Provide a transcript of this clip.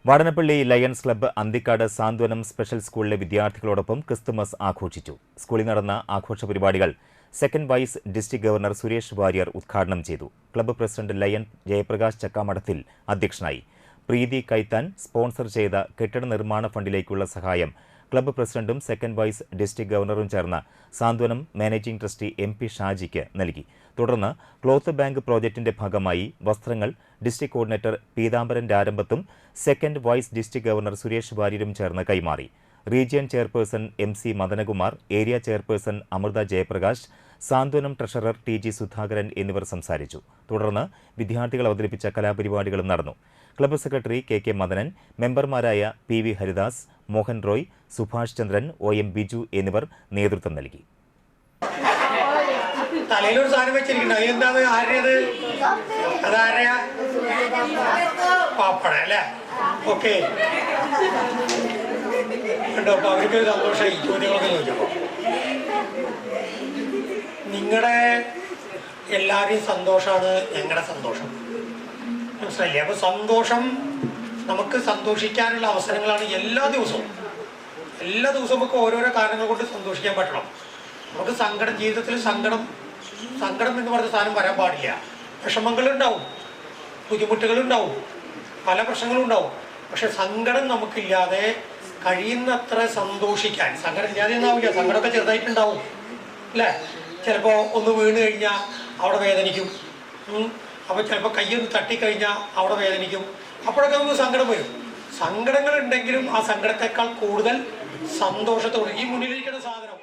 Vadanappally Lions club Anthikad Santhwanam special സ്കൂളിലെ വിദ്യാർത്ഥികളോടൊപ്പം Christmas ആഘോഷിച്ചു. സ്കൂളിൽ നടന്ന ആഘോഷ പരിപാടികൾ second vice district governor Suresh Warrier ഉദ്ഘാടനം ചെയ്തു. Club president Lion Jayaprakash Chakkamadathil അധ്യക്ഷനായി. പ്രീതി കൈത്താൻ സ്പോൺസർ ചെയ്ത കെട്ടിട നിർമ്മാണ ഫണ്ടിലേക്കുള്ള സഹായം ക്ലബ്ബ് പ്രസിഡന്റും സെക്കൻഡ് വൈസ് ഡിസ്ട്രിക്ട് ഗവർണറും ചേർന്ന് സാന്ത്വനം മാനേജിംഗ് ട്രസ്റ്റി MP ഷാജിക്ക് നൽകി. തുടർന്ന് ക്ലോത്ത് ബാങ്ക് പ്രോജക്ടിന്റെ ഭാഗമായി വസ്ത്രങ്ങൾ ഡിസ്ട്രിക്ട് കോർഡിനേറ്റർ പീതാംബരൻ രാരമ്പത്തും second vice district governor Suresh വാര്യരും ചേർന്ന് കൈമാറി. Region chairperson MC Madanakumar, area chairperson Amritha Jayaprakash, Santhwanam treasurer TG Sudhakaran എന്നിവർ സംസാരിച്ചു. തുടർന്ന് വിദ്യാർത്ഥികൾ അവതരിപ്പിച്ച കലാപരിപാടികളും നടന്നു. ക്ലബ്ബ് സെക്രട്ടറി KK മദനൻ, മെമ്പർമാരായ PV ഹരിദാസ്, മോഹൻ റോയ്, സുഭാഷ് ചന്ദ്രൻ, OM ബിജു എന്നിവർ നേതൃത്വം നൽകി. തലയിലൊരു സാധനം വെച്ചിരിക്കണോ? എന്താണ് ആരുടേത്? അതാരെയാ? പാപ്പട അല്ലേ? ഓക്കെ ഉണ്ടോ? അപ്പൊ അവർക്ക് സന്തോഷമായി ചോദ്യങ്ങളൊക്കെ ചോദിച്ചപ്പോ. നിങ്ങളുടെ എല്ലാവരെയും സന്തോഷമാണ് ഞങ്ങളുടെ സന്തോഷം, മനസ്സിലായില്ലേ? അപ്പൊ സന്തോഷം, നമുക്ക് സന്തോഷിക്കാനുള്ള അവസരങ്ങളാണ് എല്ലാ ദിവസവും നമുക്ക് ഓരോരോ കാരണങ്ങൾ കൊണ്ട് സന്തോഷിക്കാൻ പറ്റണം. നമുക്ക് ജീവിതത്തിൽ സങ്കടം എന്ന് പറഞ്ഞ സാധനം വരാൻ പാടില്ല. വിഷമങ്ങളുണ്ടാവും, ബുദ്ധിമുട്ടുകളുണ്ടാവും, പല പ്രശ്നങ്ങളും ഉണ്ടാവും. പക്ഷെ സങ്കടം നമുക്കില്ലാതെ കഴിയുന്നത്ര സന്തോഷിക്കാൻ. സങ്കടം ഇല്ലാതെ ഒന്നാവില്ല, സങ്കടമൊക്കെ ചെറുതായിട്ടുണ്ടാവും അല്ലേ? ചിലപ്പോൾ ഒന്ന് വീണ് കഴിഞ്ഞാൽ അവിടെ വേദനിക്കും. അപ്പോൾ ചിലപ്പോൾ കയ്യൊന്ന് തട്ടിക്കഴിഞ്ഞാൽ അവിടെ വേദനിക്കും. അപ്പോഴൊക്കെ നമുക്ക് സങ്കടം വരും. സങ്കടങ്ങൾ ഉണ്ടെങ്കിലും ആ സങ്കടത്തെക്കാൾ കൂടുതൽ സന്തോഷത്തോടെ ഈ മുന്നിലിരിക്കുന്ന സാധനം